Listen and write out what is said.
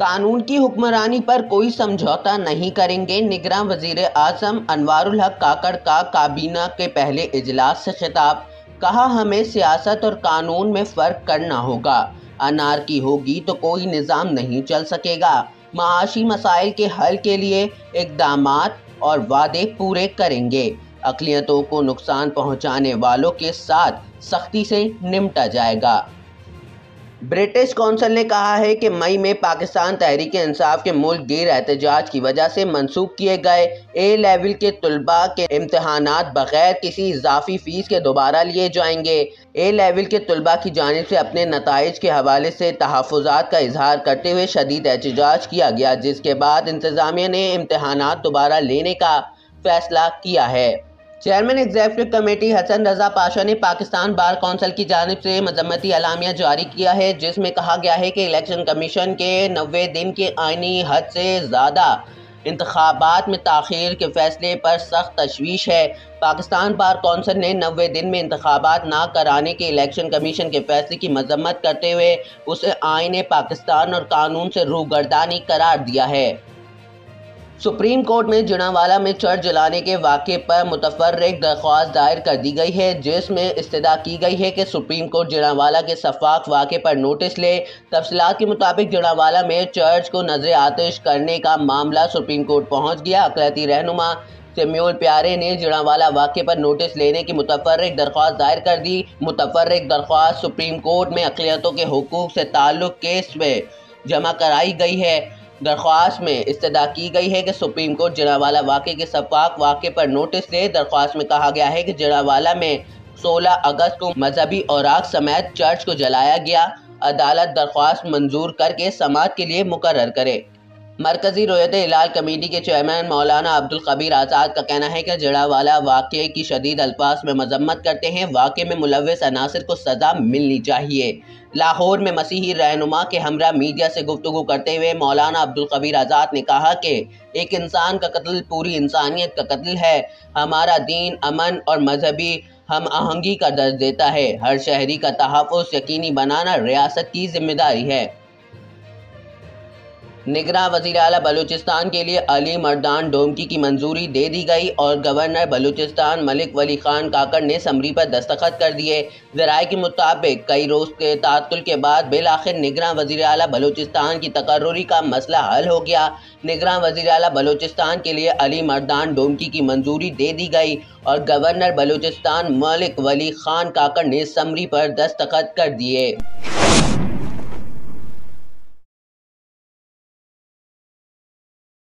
कानून की हुक्मरानी पर कोई समझौता नहीं करेंगे। निगरान वजीर आजम अनवारुल हक काकड़ का काबीना के पहले इजलास से खिताब। कहा, हमें सियासत और कानून में फ़र्क करना होगा। अनारकी होगी तो कोई निज़ाम नहीं चल सकेगा। माशी मसाइल के हल के लिए इक़दामात और वादे पूरे करेंगे। अक़लियतों को नुकसान पहुँचाने वालों के साथ सख्ती से निपटा जाएगा। ब्रिटिश कौंसिल ने कहा है कि मई में पाकिस्तान तहरीक इंसाफ के मुल्क गिर एहतजाज की वजह से मंसूख किए गए ए लेवल के तलबा के इम्तहानात बगैर किसी इजाफी फ़ीस के दोबारा लिए जाएंगे। ए लेवल के तलबा की जानिब से अपने नताइज के हवाले से तहफ़्फ़ुज़ात का इजहार करते हुए शदीद एहतजाज किया गया, जिसके बाद इंतज़ामिया ने इम्तहानात दोबारा लेने का फ़ैसला किया है। चेयरमैन एग्जीक्यूटिव कमेटी हसन रज़ा पाशा ने पाकिस्तान बार कौंसिल की जानिब से मजम्मती अलामिया जारी किया है, जिसमें कहा गया है कि इलेक्शन कमीशन के 90 दिन के आईनी हद से ज़्यादा इंतखाबात में ताख़ीर के फैसले पर सख्त तशवीश है। पाकिस्तान बार कौंसिल ने 90 दिन में इंतखाबात ना कराने के इलेक्शन कमीशन के फैसले की मजम्मत करते हुए उसे आईन पाकिस्तान और कानून से रूगर्दानी करार दिया है। सुप्रीम कोर्ट में जिनावाला में चर्च जलाने के वाक़े पर मुतफर्रिक दरख्वास्त दायर कर दी गई है, जिसमें इस्तदा की गई है कि सुप्रीम कोर्ट जिनावाला के सफ़ाक वाक़े पर नोटिस ले। तफसीलात के मुताबिक जिनावाला में चर्च को नजर आतिश करने का मामला सुप्रीम कोर्ट पहुँच गया। अक़लियती रहनुमा सैमुअल प्यारे ने जिनावाला वाक़े पर नोटिस लेने की मुतफर्रिक दरख्वास्त दायर कर दी। मुतफर्रिक दरख्वास्त सुप्रीम कोर्ट में अक़लियतों के हुकूक़ से ताल्लुक़ केस में जमा कराई गई है। दरख्वास्त में इस्तदा की गई है कि सुप्रीम कोर्ट जिनावाला वाक़े के सफ़ाक वाक़े पर नोटिस दे। दरख्वास्त में कहा गया है कि जिनावाला में 16 अगस्त को मजहबी औराक समेत चर्च को जलाया गया। अदालत दरख्वास्त मंजूर करके समाअत के लिए मुकर्रर करे। मरकज़ी रोयत हिलाल कमेटी के चेयरमैन मौलाना अब्दुल कबीर आज़ाद का कहना है कि जिनावाला वाक़े की शदीद अल्फाज में मजम्मत करते हैं। वाक़े में मुलव्विस अनासिर को सज़ा मिलनी चाहिए। लाहौर में मसीही रहनुमा के हमरा मीडिया से गुफ्तगू करते हुए मौलाना अब्दुल कबीर आज़ाद ने कहा कि एक इंसान का कत्ल पूरी इंसानियत का कत्ल है। हमारा दीन अमन और मजहबी हम आहंगी का दर्ज देता है। हर शहरी का तहफ़्फ़ुज़ यकीनी बनाना रियासत की जिम्मेदारी है। निगरान वज़ीर आला बलूचिस्तान के लिए अली मर्दान डोमकी की मंजूरी दे दी गई और गवर्नर बलूचिस्तान मलिक वली खान काकड़ ने समरी पर दस्तखत कर दिए। ज़राए के मुताबिक कई रोज़ के तातुल के बाद बिलाखिर निगरान वज़ीर आला बलूचिस्तान की तकर्रुरी का मसला हल हो गया। निगरान वज़ीर आला बलूचिस्तान के लिए अली मर्दान डोमकी की मंजूरी दे दी गई और गवर्नर बलूचिस्तान मलिक वली खान काकड़ ने समरी पर दस्तखत कर दिए।